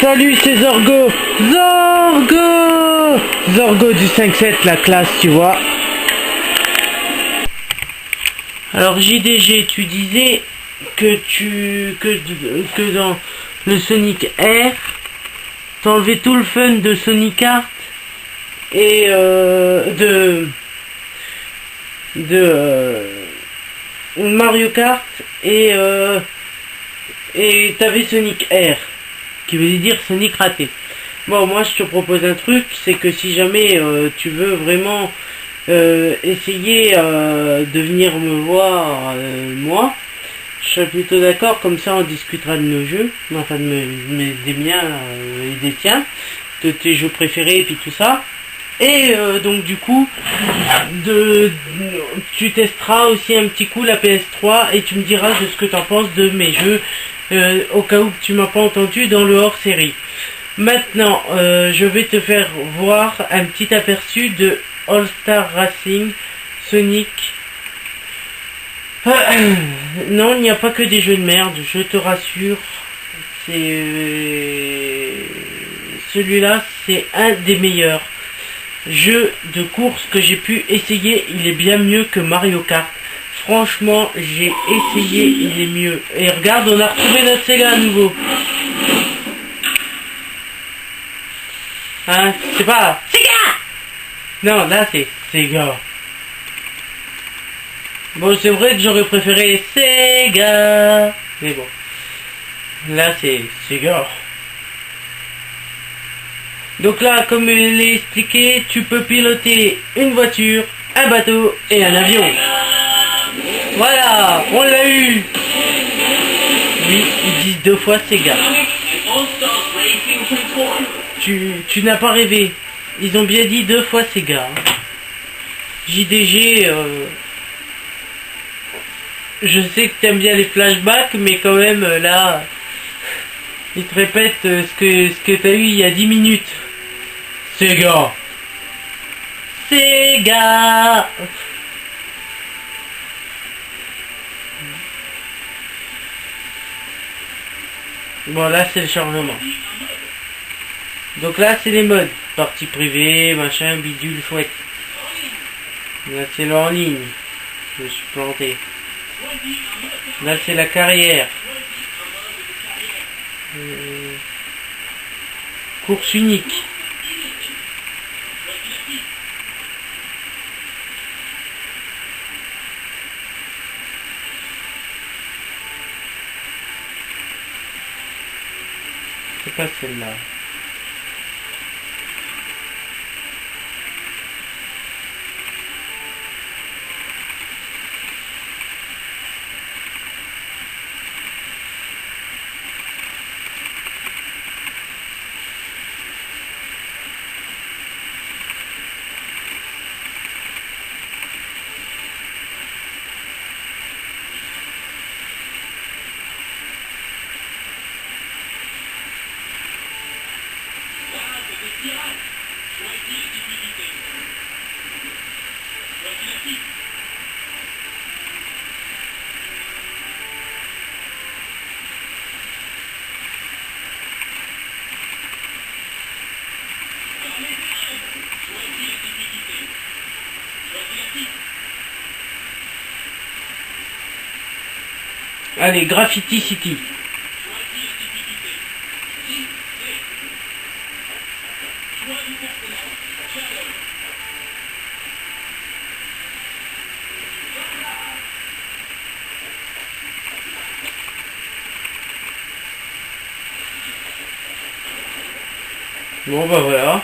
Salut, c'est Zorgo. Zorgo. Zorgo du 5-7, la classe, tu vois. Alors JDG, tu disais que dans le Sonic Air, t'enlevais tout le fun de Sonic Kart et de Mario Kart et t'avais Sonic Air, qui veut dire Sonic raté. Bon, moi je te propose un truc, c'est que si jamais tu veux vraiment essayer de venir me voir, moi, je serais plutôt d'accord, comme ça on discutera de nos jeux, enfin des miens et des tiens, de tes jeux préférés et puis tout ça. Et donc du coup, tu testeras aussi un petit coup la PS3 et tu me diras de ce que tu en penses de mes jeux, au cas où tu m'as pas entendu dans le hors-série. Maintenant, je vais te faire voir un petit aperçu de All Star Racing Sonic. Non, il n'y a pas que des jeux de merde, je te rassure. Celui-là, c'est un des meilleurs jeux de course que j'ai pu essayer. Il est bien mieux que Mario Kart. Franchement, j'ai essayé, il est mieux. Et regarde, on a retrouvé notre Sega à nouveau. Hein, c'est pas Sega. Non, là c'est Sega. Bon, c'est vrai que j'aurais préféré Sega, mais bon, là c'est Sega. Donc là, comme je l'ai expliqué, tu peux piloter une voiture, un bateau et un avion. Voilà, on l'a eu. Oui, ils disent 2 fois Sega. Tu n'as pas rêvé. Ils ont bien dit 2 fois Sega. JDG, je sais que t'aimes bien les flashbacks, mais quand même, là, ils te répètent ce que t'as eu il y a 10 minutes. Sega. Sega. Bon, là, c'est le chargement. Donc là, c'est les modes. Partie privée, machin, bidule, chouette. Là, c'est le en ligne. Je me suis planté. Là, c'est la carrière. Course unique. C'est pas celle-là. Allez, Graffiti City. Bon bah voilà.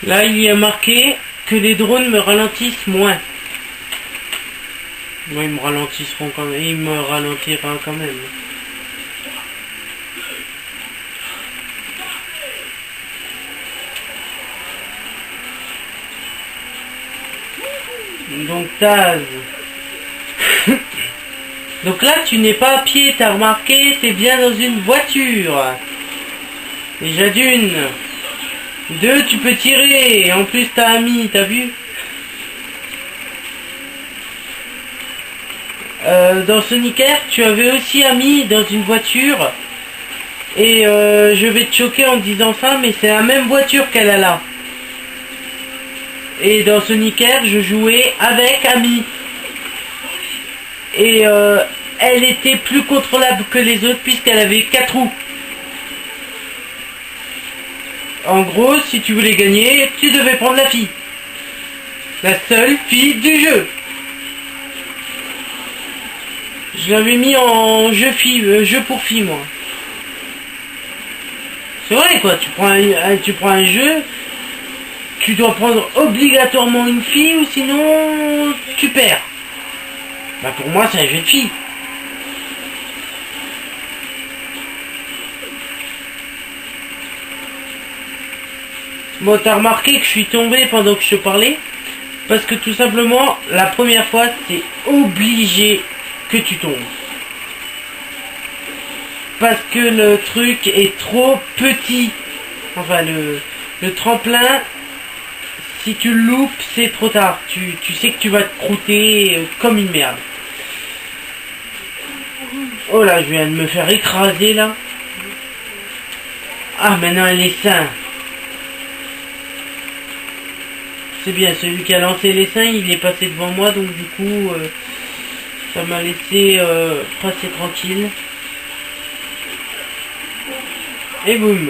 Là, il y a marqué que les drones me ralentissent moins. Moi, ils me ralentiront quand même. Il me ralentira quand même. Donc Taz, Donc là, tu n'es pas à pied, t'as remarqué, t'es bien dans une voiture. Déjà d'une. Deux, tu peux tirer, et en plus t'as Ami, t'as vu? Dans Sonic Air, tu avais aussi Ami dans une voiture. Et je vais te choquer en disant ça, mais c'est la même voiture qu'elle a là. Et dans Sonic Air, je jouais avec Ami. Et elle était plus contrôlable que les autres puisqu'elle avait 4 roues. En gros, si tu voulais gagner, tu devais prendre la fille. La seule fille du jeu. Je l'avais mis en jeu pour filles, moi. C'est vrai, quoi. Tu prends un jeu, tu dois prendre obligatoirement une fille ou sinon tu perds. Bah pour moi, c'est un jeu de filles. Bon, t'as remarqué que je suis tombé pendant que je te parlais, parce que tout simplement, la première fois, c'est obligé que tu tombes. Parce que le truc est trop petit. Enfin, le tremplin, si tu le loupes, c'est trop tard. Tu sais que tu vas te croûter comme une merde. Oh là, je viens de me faire écraser, là. Ah, maintenant, elle est sain. C'est bien, celui qui a lancé les seins, il est passé devant moi, donc du coup, ça m'a laissé passer tranquille. Et boum.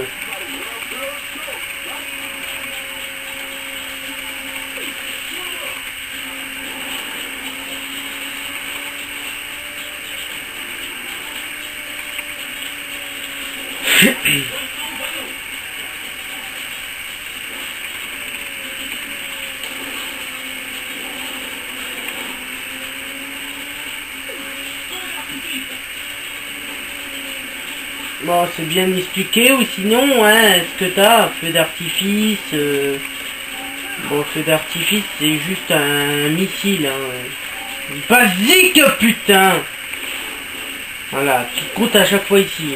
Bon, c'est bien expliqué, ou sinon, hein, ce que t'as, feu d'artifice, bon, feu d'artifice, c'est juste un missile, hein. Basique, putain. Voilà, qui coûte à chaque fois ici.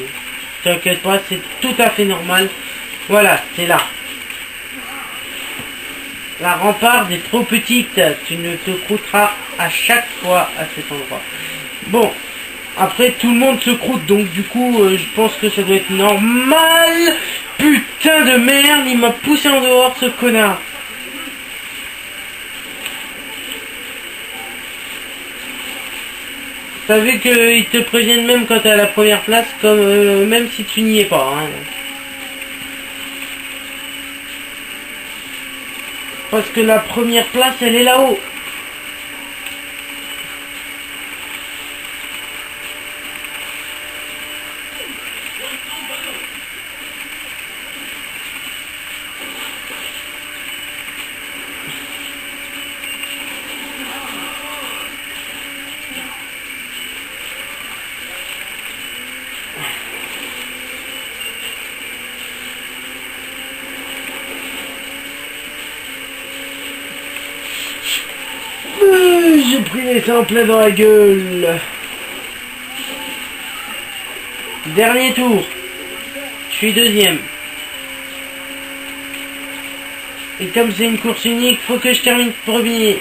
T'inquiète pas, c'est tout à fait normal. Voilà, c'est là. La ramparde est trop petite, tu ne te croûteras à chaque fois à cet endroit. Bon. Après, tout le monde se croûte, donc du coup, je pense que ça doit être normal. Putain de merde, il m'a poussé en dehors, ce connard. T'as vu qu'ils te préviennent même quand t'es à la première place, comme même si tu n'y es pas. Hein. Parce que la première place, elle est là-haut. J'ai pris les seins en plein dans la gueule. Dernier tour. Je suis deuxième. Et comme c'est une course unique, faut que je termine premier.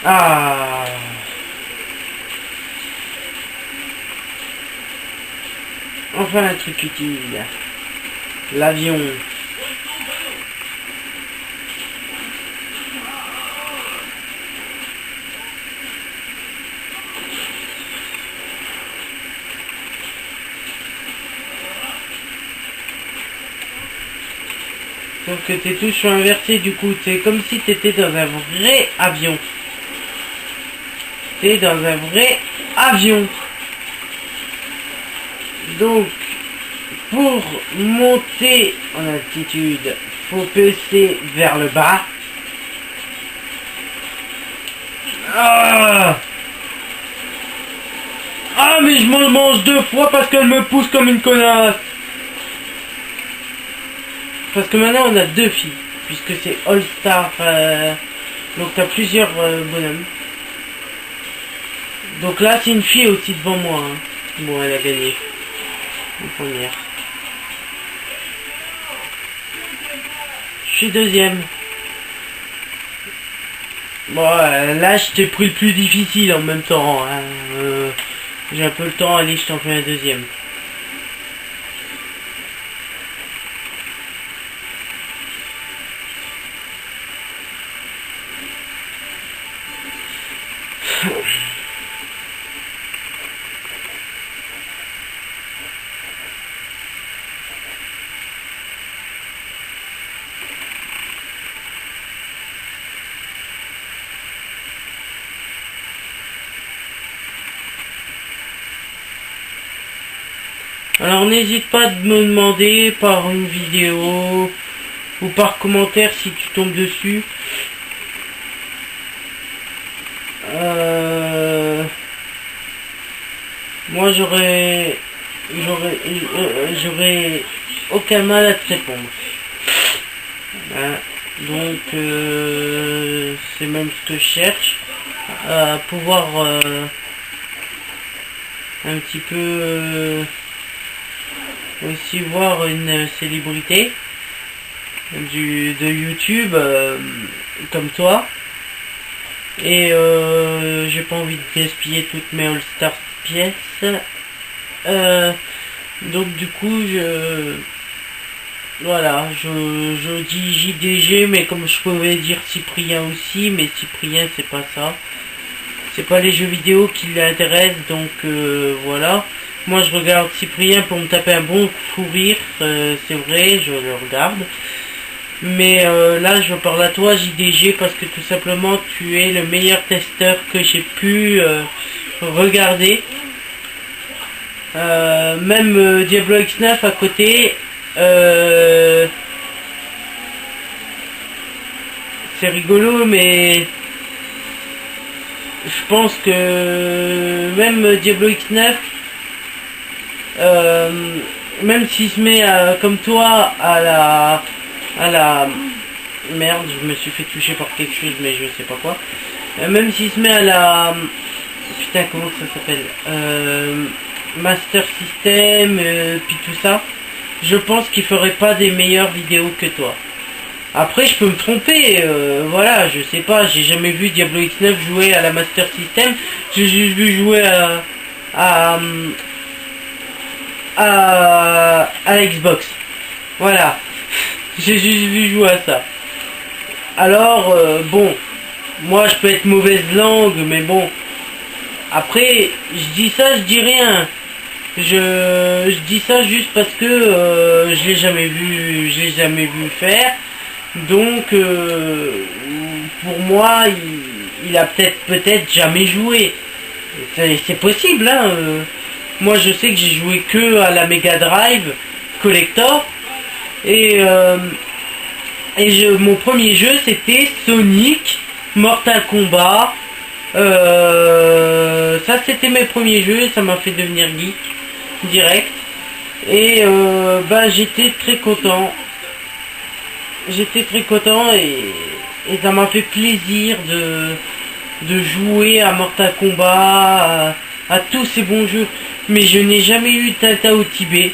Ah. Enfin un truc utile. L'avion. Sauf que tes touches sont inversées du coup. C'est comme si tu étais dans un vrai avion. T'es dans un vrai avion. Donc, pour monter en altitude, faut peser vers le bas. Ah, mais je m'en mange 2 fois parce qu'elle me pousse comme une connasse. Parce que maintenant on a deux filles, puisque c'est All Star, donc t'as plusieurs bonhommes. Donc là c'est une fille aussi devant moi. Hein. Bon, elle a gagné. Une première. Je suis deuxième. Bon, là je t'ai pris le plus difficile en même temps. Hein. J'ai un peu le temps, allez, je t'en fais un deuxième. Alors n'hésite pas à me demander par une vidéo ou par commentaire si tu tombes dessus. Moi j'aurais aucun mal à te répondre. Hein. Donc c'est même ce que je cherche, à pouvoir un petit peu aussi voir une célébrité de YouTube comme toi. Et j'ai pas envie de gaspiller toutes mes All-Star pièces. Donc du coup je dis JDG, mais comme je pouvais dire Cyprien aussi, mais Cyprien c'est pas ça. C'est pas les jeux vidéo qui l'intéressent, donc voilà. Moi je regarde Cyprien pour me taper un bon fou rire, c'est vrai, je le regarde. Mais là je parle à toi JDG parce que tout simplement tu es le meilleur testeur que j'ai pu regarder. Même Diablo X9 à côté, c'est rigolo, mais je pense que même Diablo X9, même s'il se met comme toi à la merde, je me suis fait toucher par quelque chose mais je sais pas quoi, même s'il se met à la putain comment ça s'appelle, Master System, puis tout ça, je pense qu'il ferait pas des meilleures vidéos que toi. Après je peux me tromper, voilà, je sais pas, j'ai jamais vu Diablo X9 jouer à la Master System, j'ai juste vu jouer à la Xbox. Voilà. J'ai juste vu jouer à ça. Alors, bon, moi je peux être mauvaise langue, mais bon. Après, je dis ça, je dis rien. Je dis ça juste parce que je l'ai jamais vu faire. Donc, pour moi, il a peut-être jamais joué. C'est possible, hein. Moi, je sais que j'ai joué que à la Mega Drive Collector. Et mon premier jeu c'était Sonic, Mortal Kombat. Ça c'était mes premiers jeux et ça m'a fait devenir geek direct. Et j'étais très content. Et ça m'a fait plaisir de jouer à Mortal Kombat, à tous ces bons jeux. Mais je n'ai jamais eu Tintin au Tibet.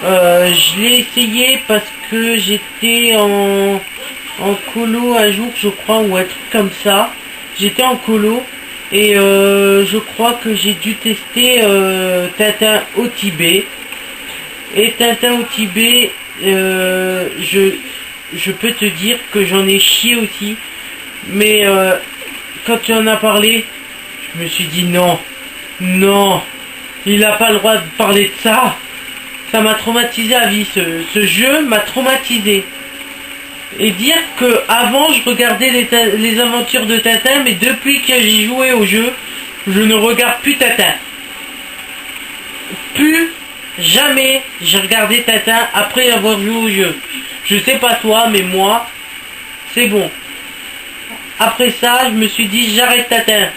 Je l'ai essayé parce que j'étais en colo un jour, je crois, ou un truc comme ça. J'étais en colo et je crois que j'ai dû tester Tintin au Tibet. Et Tintin au Tibet, je peux te dire que j'en ai chié aussi. Mais quand tu en as parlé, je me suis dit non, il n'a pas le droit de parler de ça. Ça m'a traumatisé à vie, ce jeu m'a traumatisé. Et dire que avant je regardais les aventures de Tintin, mais depuis que j'ai joué au jeu, je ne regarde plus Tintin. Plus jamais j'ai regardé Tintin après avoir joué au jeu. Je sais pas toi, mais moi, c'est bon. Après ça, je me suis dit j'arrête Tintin.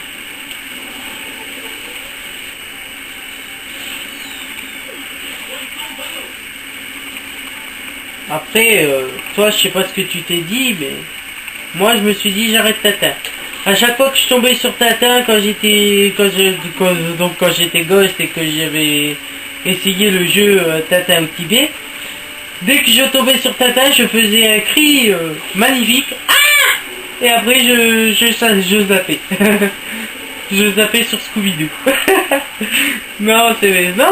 Après, toi, je sais pas ce que tu t'es dit, mais moi, je me suis dit, j'arrête Tintin. À chaque fois que je tombais sur Tintin, quand j'étais gosse et que j'avais essayé le jeu Tintin au Tibet, dès que je tombais sur Tintin, je faisais un cri magnifique. Et après, je zappais. Je zappais sur Scooby-Doo. Non,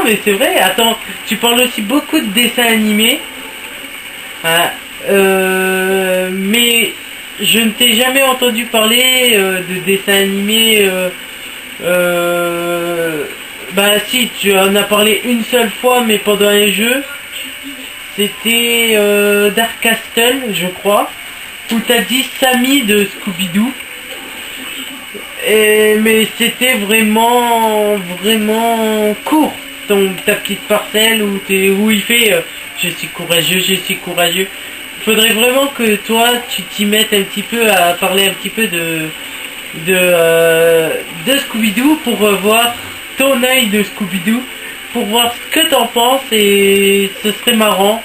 mais c'est vrai. Attends, tu parles aussi beaucoup de dessins animés. Hein, mais je ne t'ai jamais entendu parler de dessins animés. Bah si, tu en as parlé une seule fois, mais pendant un jeu. C'était Dark Castle, je crois, où t'as dit Sammy de Scooby-Doo. Mais c'était vraiment court, ta petite parcelle où il fait je suis courageux, je suis courageux. Il faudrait vraiment que toi tu t'y mettes un petit peu à parler un petit peu de Scooby-Doo pour voir ton œil de Scooby-Doo, pour voir ce que t'en penses, et ce serait marrant.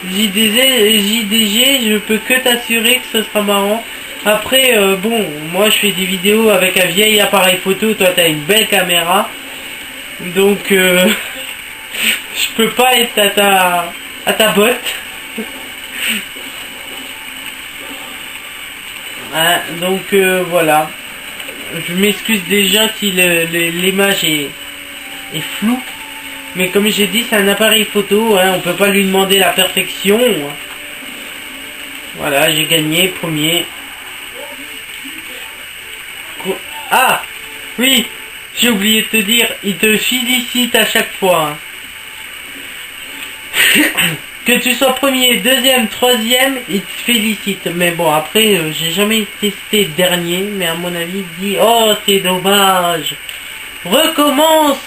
JDG, je peux que t'assurer que ce sera marrant. Après, bon, moi je fais des vidéos avec un vieil appareil photo, toi t'as une belle caméra, donc je peux pas être à ta botte. Hein, donc voilà. Je m'excuse déjà si l'image est floue. Mais comme j'ai dit, c'est un appareil photo, hein, on peut pas lui demander la perfection. Voilà, j'ai gagné, premier. Ah oui, j'ai oublié de te dire, il te félicite à chaque fois. Hein. Que tu sois premier, deuxième, troisième, il te félicite. Mais bon, après, j'ai jamais testé dernier, mais à mon avis, il dit, oh, c'est dommage. Recommence.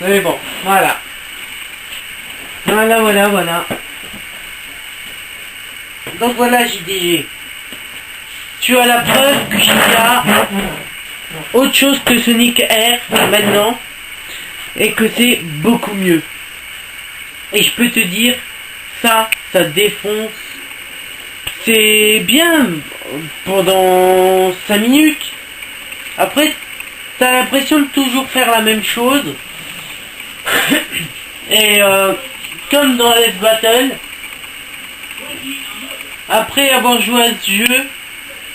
Mais bon, voilà. Voilà. Donc voilà, JDG. Tu as la preuve qu'il y a autre chose que Sonic Air maintenant, et que c'est beaucoup mieux. Et je peux te dire, ça défonce. C'est bien pendant 5 minutes. Après, t'as l'impression de toujours faire la même chose. Et comme dans Let's Battle, après avoir joué à ce jeu,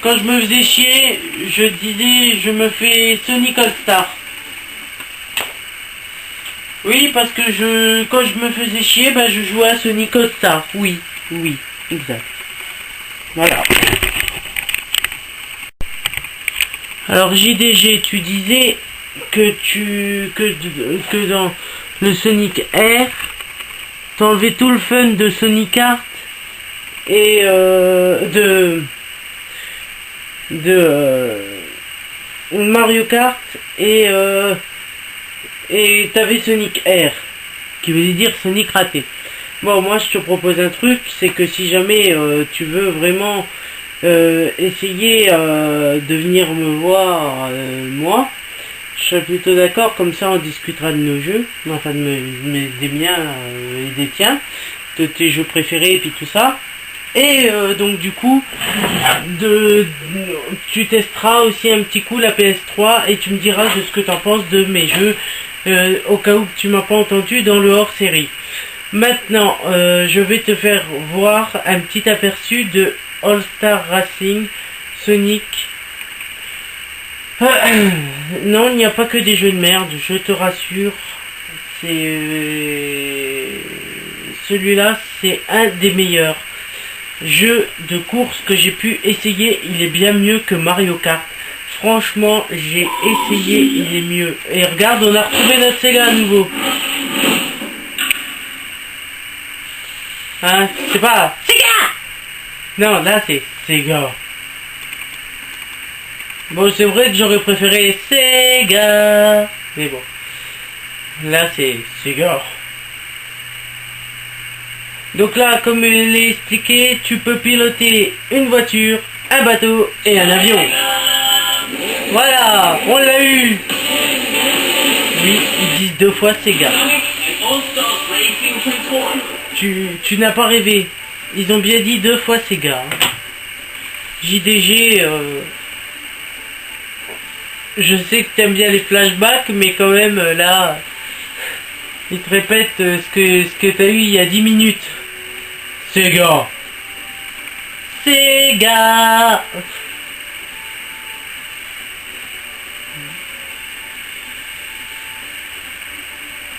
quand je me faisais chier, je disais je me fais Sonic All Star. Oui, parce que quand je me faisais chier, bah, je jouais à Sonic All Star. Oui, exact. Voilà. Alors JDG, tu disais que dans le Sonic Air, t'enlevais tout le fun de Sonic Art et de Mario Kart, et t'avais Sonic Air, qui veut dire Sonic raté. Bon, moi je te propose un truc, c'est que si jamais tu veux vraiment essayer de venir me voir, moi, je serais plutôt d'accord, comme ça on discutera de nos jeux, enfin des miens et des tiens, de tes jeux préférés et puis tout ça. Et donc du coup, tu testeras aussi un petit coup la PS3 et tu me diras de ce que tu en penses de mes jeux, au cas où tu m'as pas entendu dans le hors-série. Maintenant, je vais te faire voir un petit aperçu de All Star Racing Sonic. Non, il n'y a pas que des jeux de merde, je te rassure. Celui-là, c'est un des meilleurs jeux de course que j'ai pu essayer. Il est bien mieux que Mario Kart. Franchement, j'ai essayé, il est mieux. Et regarde, on a retrouvé notre Sega à nouveau. Hein, c'est pas Sega. Non, là c'est Sega. Bon, c'est vrai que j'aurais préféré Sega, mais bon, là c'est Sega. Donc là, comme je l'ai expliqué, tu peux piloter une voiture, un bateau et un avion. Voilà, on l'a eu. Oui, ils disent 2 fois Sega. Tu n'as pas rêvé. Ils ont bien dit 2 fois Sega. JDG, je sais que t'aimes bien les flashbacks, mais quand même, là, ils te répètent ce que t'as eu il y a 10 minutes. Sega. Sega.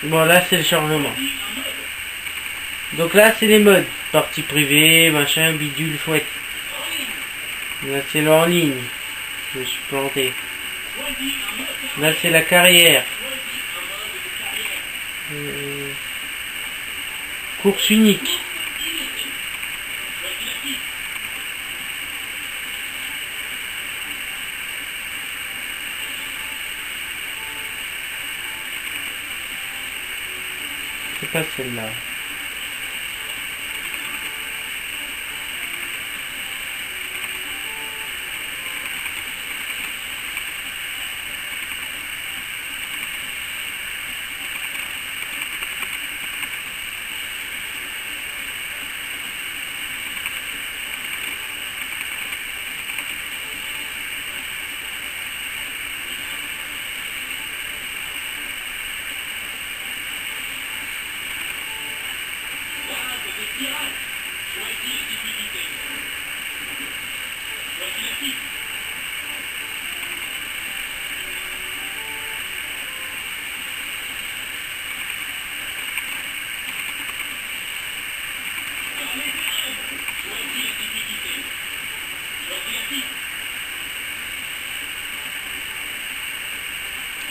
Bon, là, c'est le chargement. Donc là, c'est les modes. Partie privée, machin, bidule, chouette. Là, c'est le en ligne. Je me suis planté. Là, c'est la carrière. Course unique. C'est pas celle-là.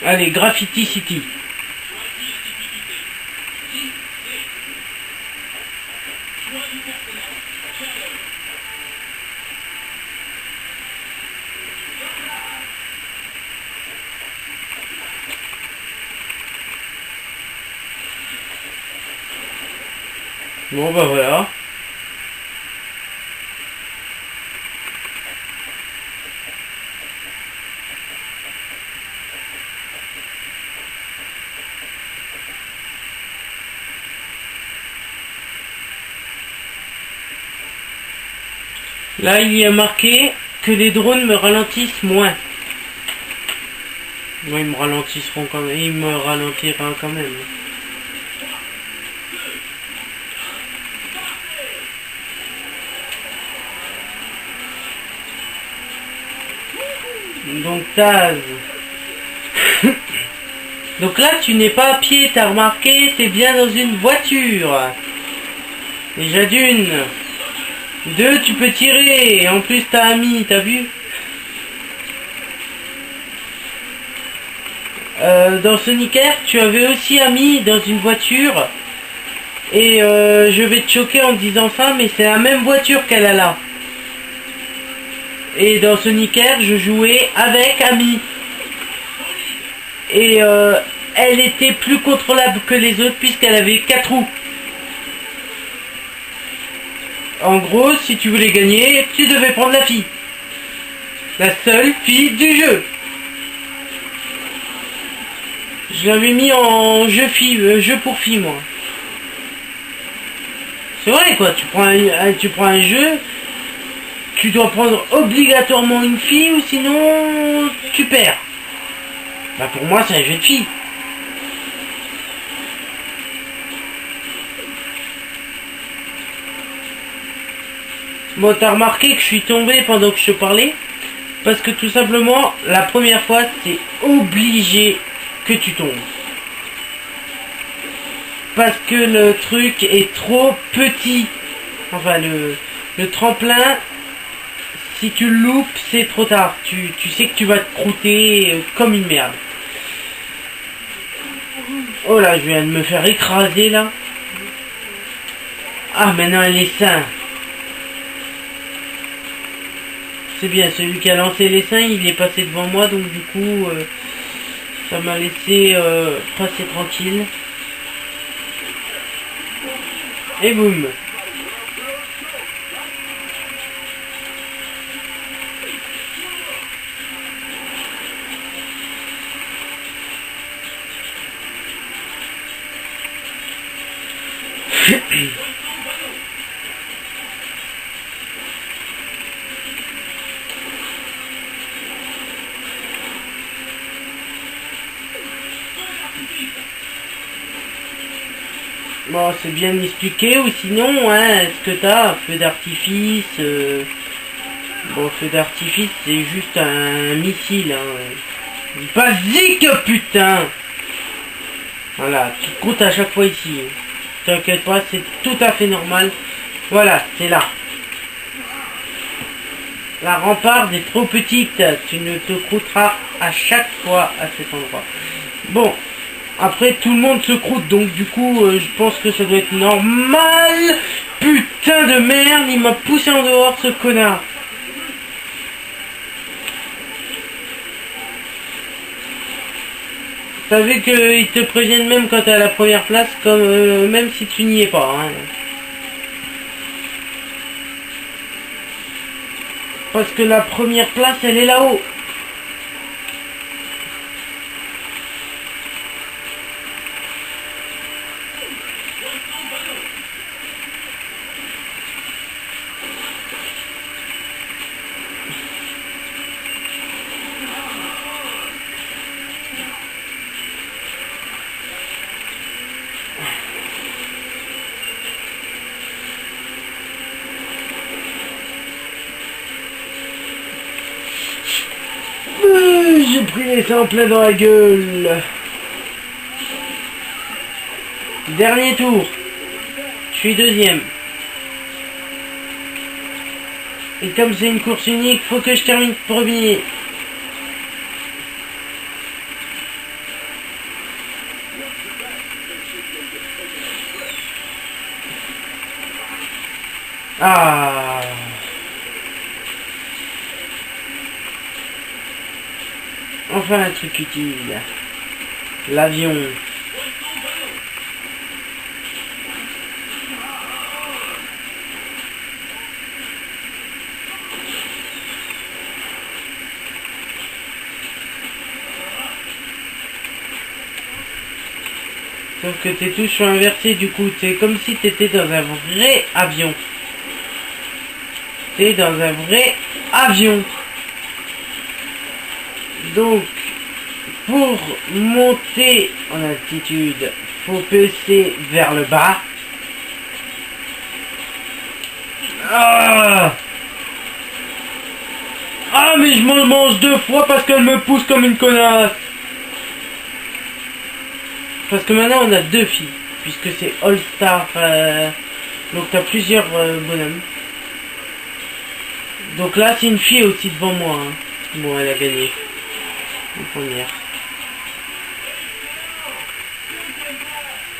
Allez, Graffiti City. Bon bah voilà. Là, il y a marqué que les drones me ralentissent moins. Moi, ils me ralentisseront quand même. Il me ralentira quand même. Donc, Taz. Donc là, tu n'es pas à pied, t'as remarqué, t'es bien dans une voiture. Déjà d'une. 2, tu peux tirer. Et en plus, t'as Ami, t'as vu? Dans Sonic Air, tu avais aussi Ami dans une voiture. Et je vais te choquer en disant ça, mais c'est la même voiture qu'elle a là. Et dans Sonic Air, je jouais avec Ami. Et elle était plus contrôlable que les autres puisqu'elle avait 4 roues. En gros, si tu voulais gagner, tu devais prendre la fille. La seule fille du jeu. Je l'avais mis en jeu pour filles, moi. C'est vrai, quoi. Tu prends un jeu, tu dois prendre obligatoirement une fille ou sinon tu perds. Bah pour moi, c'est un jeu de filles. Bon, t'as remarqué que je suis tombé pendant que je te parlais? Parce que tout simplement, la première fois, c'est obligé que tu tombes. Parce que le truc est trop petit. Enfin, le tremplin, si tu le loupes, c'est trop tard. Tu sais que tu vas te croûter comme une merde. Oh là, je viens de me faire écraser, là. Ah, maintenant, elle est sain. C'est bien, celui qui a lancé les seins, il est passé devant moi, donc du coup, ça m'a laissé passer tranquille. Et boum. Bon, c'est bien expliqué, ou sinon, hein, est-ce que t'as feu d'artifice Bon, feu d'artifice, c'est juste un missile, hein. Basique, putain. Voilà, qui compte à chaque fois ici. T'inquiète pas, c'est tout à fait normal. Voilà, c'est là. La ramparde est trop petite, tu ne te croûteras à chaque fois à cet endroit. Bon, après tout le monde se croûte, donc du coup, je pense que ça doit être normal. Putain de merde, il m'a poussé en dehors ce connard. T'as vu qu'ils te préviennent même quand t'es à la première place, comme même si tu n'y es pas. Hein. Parce que la première place, elle est là-haut. J'ai pris les seins plein dans la gueule. Dernier tour. Je suis deuxième. Et comme c'est une course unique, faut que je termine premier. Ah. Enfin un truc utile. L'avion. Sauf que tes touches sont inversées du coup. C'est comme si t'étais dans un vrai avion. T'es dans un vrai avion. Donc, pour monter en altitude, faut peser vers le bas. Ah, mais je m'en mange deux fois parce qu'elle me pousse comme une connasse. Parce que maintenant on a deux filles, puisque c'est All Star, donc t'as plusieurs bonhommes. Donc là c'est une fille aussi devant moi. Hein. Bon, elle a gagné. Une première.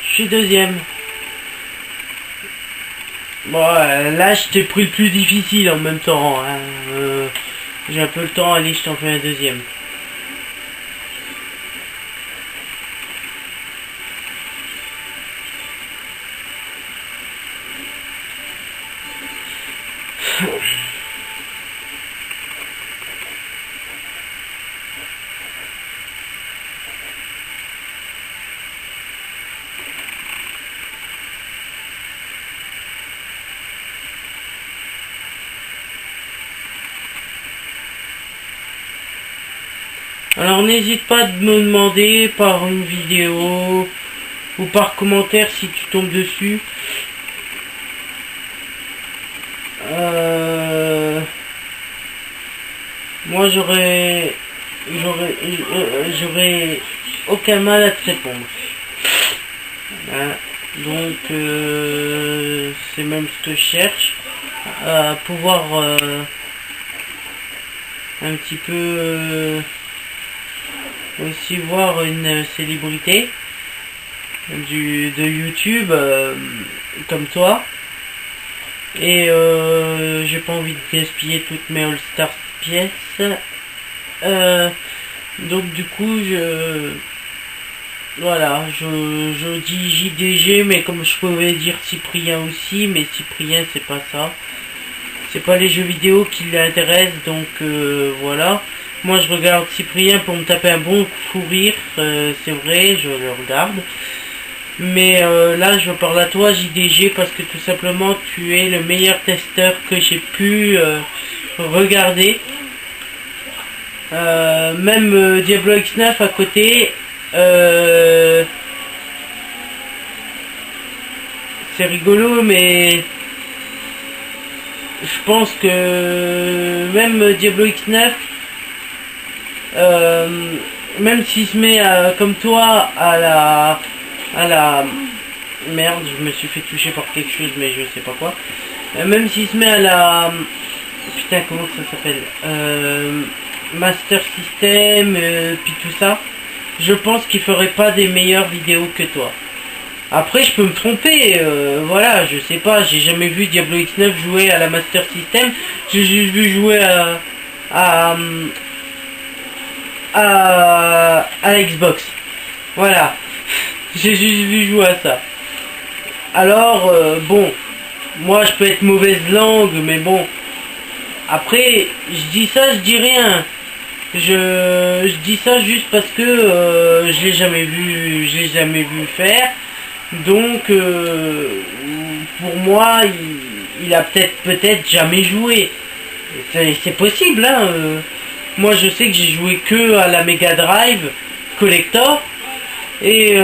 Je suis deuxième. Bon, là je t'ai pris le plus difficile en même temps. Hein. J'ai un peu le temps, allez, je t'en fais un deuxième. Alors n'hésite pas de me demander par une vidéo ou par commentaire si tu tombes dessus. Moi j'aurais aucun mal à te répondre. Hein. Donc c'est même ce que je cherche, à pouvoir un petit peu aussi voir une célébrité de YouTube comme toi. Et j'ai pas envie de gaspiller toutes mes All-Star pièces. Donc du coup voilà, je dis JDG, mais comme je pouvais dire Cyprien aussi, mais Cyprien c'est pas ça. C'est pas les jeux vidéo qui l'intéressent, donc voilà. Moi je regarde Cyprien pour me taper un bon fou rire, c'est vrai, je le regarde. Mais là, je parle à toi, JDG, parce que tout simplement, tu es le meilleur testeur que j'ai pu regarder. Même Diablo X9 à côté, c'est rigolo, mais je pense que même Diablo X9, même s'il se met comme toi à la merde, je me suis fait toucher par quelque chose, mais je sais pas quoi. Même s'il se met à la putain, comment ça s'appelle, Master System, puis tout ça, je pense qu'il ferait pas des meilleures vidéos que toi. Après, je peux me tromper, voilà, je sais pas, j'ai jamais vu Diablo X9 jouer à la Master System, j'ai juste vu jouer à la Xbox. Voilà, j'ai juste vu jouer à ça. Alors, bon, moi je peux être mauvaise langue, mais bon, après, je dis ça, je dis rien. Je dis ça juste parce que je l'ai jamais vu faire. Donc, pour moi, il a peut-être jamais joué. C'est possible, hein. Moi, je sais que j'ai joué que à la Mega Drive Collector. Et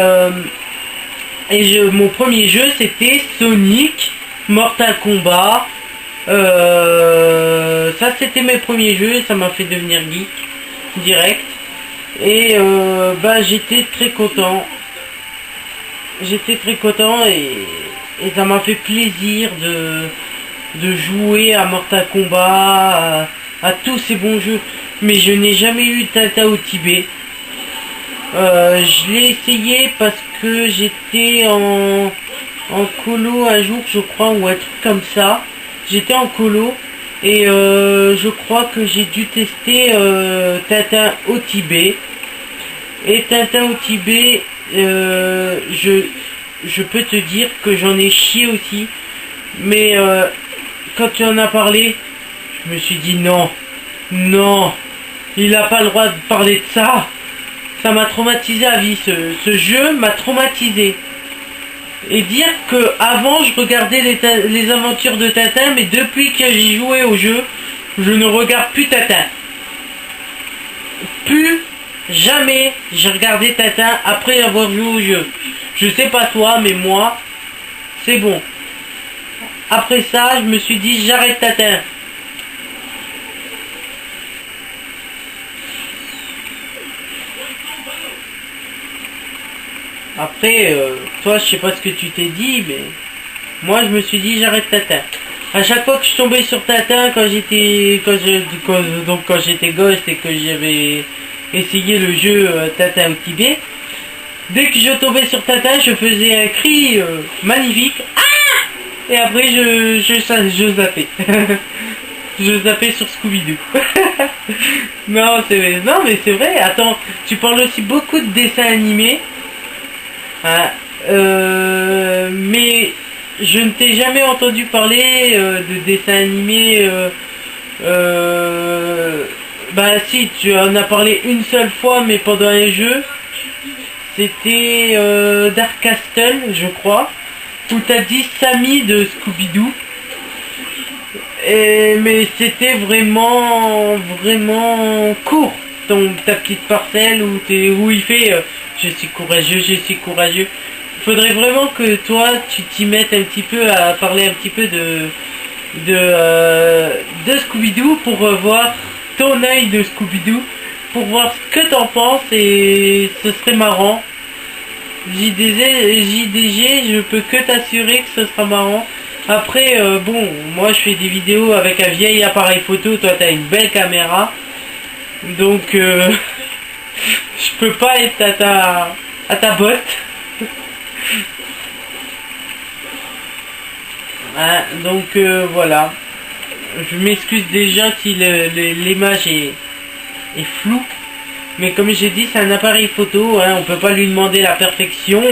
mon premier jeu, c'était Sonic, Mortal Kombat. Ça, c'était mes premiers jeux et ça m'a fait devenir geek direct. Et bah, j'étais très content. J'étais très content et ça m'a fait plaisir de jouer à Mortal Kombat, à tous ces bons jeux. Mais je n'ai jamais eu Tintin au Tibet. Je l'ai essayé parce que j'étais en colo un jour, je crois, ou un truc comme ça. J'étais en colo et je crois que j'ai dû tester Tintin au Tibet. Et Tintin au Tibet, je peux te dire que j'en ai chié aussi. Mais quand tu en as parlé, je me suis dit non, il n'a pas le droit de parler de ça. Ça m'a traumatisé à vie, ce jeu m'a traumatisé. Et dire que avant je regardais les aventures de Tintin, mais depuis que j'ai joué au jeu, je ne regarde plus Tintin. Plus jamais j'ai regardé Tintin après avoir joué au jeu. Je sais pas toi, mais moi, c'est bon. Après ça, je me suis dit j'arrête Tintin. Après, toi, je sais pas ce que tu t'es dit, mais moi, je me suis dit, j'arrête Tintin. À chaque fois que je tombais sur Tintin, quand j'étais gosse et que j'avais essayé le jeu Tintin au Tibet, dès que je tombais sur Tintin, je faisais un cri magnifique. Ah! Et après, je zappais. Je zappais sur Scooby-Doo. Non, mais c'est vrai. Attends, tu parles aussi beaucoup de dessins animés. Hein, mais je ne t'ai jamais entendu parler de dessins animés. Bah si, tu en as parlé une seule fois, mais pendant un jeu. C'était Dark Castle, je crois, où t'as dit Sammy de Scooby-Doo. Mais c'était vraiment court, ta petite parcelle où il fait je suis courageux. Il faudrait vraiment que toi tu t'y mettes un petit peu à parler un petit peu de Scooby-Doo pour voir ton œil de Scooby-Doo, pour voir ce que t'en penses, et ce serait marrant. JDG, je peux que t'assurer que ce sera marrant. Après, bon, moi je fais des vidéos avec un vieil appareil photo, toi t'as une belle caméra, donc je peux pas être à ta botte. Hein, donc voilà. Je m'excuse déjà si l'image est floue. Mais comme j'ai dit, c'est un appareil photo, hein, on peut pas lui demander la perfection.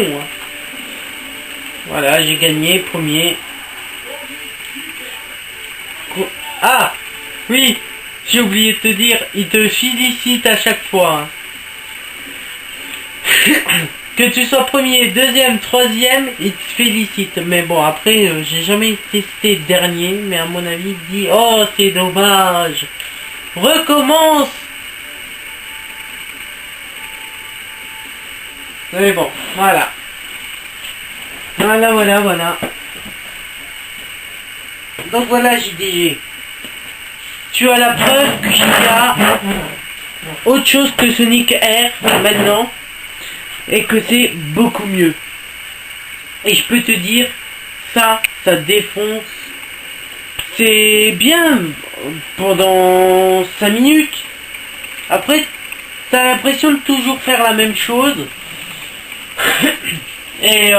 Voilà, j'ai gagné, premier. Ah oui, j'ai oublié de te dire, il te félicite à chaque fois. Hein. Que tu sois premier, deuxième, troisième, il te félicite. Mais bon, après, j'ai jamais testé dernier, mais à mon avis, il dit, oh, c'est dommage. Recommence. Mais bon, voilà. Voilà. Donc voilà, JDG. Tu as la preuve qu'il y a autre chose que Sonic Air maintenant. Et que c'est beaucoup mieux. Et je peux te dire, ça défonce. C'est bien pendant 5 minutes. Après, t'as l'impression de toujours faire la même chose. Et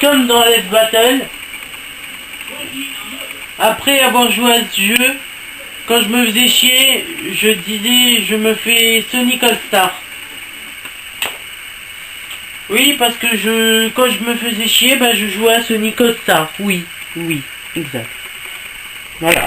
comme dans Let's Battle, après avoir joué à ce jeu, quand je me faisais chier, je disais je me fais Sonic All Star. Oui, parce que quand je me faisais chier, je jouais à Sonic All Star. Oui, exact. Voilà.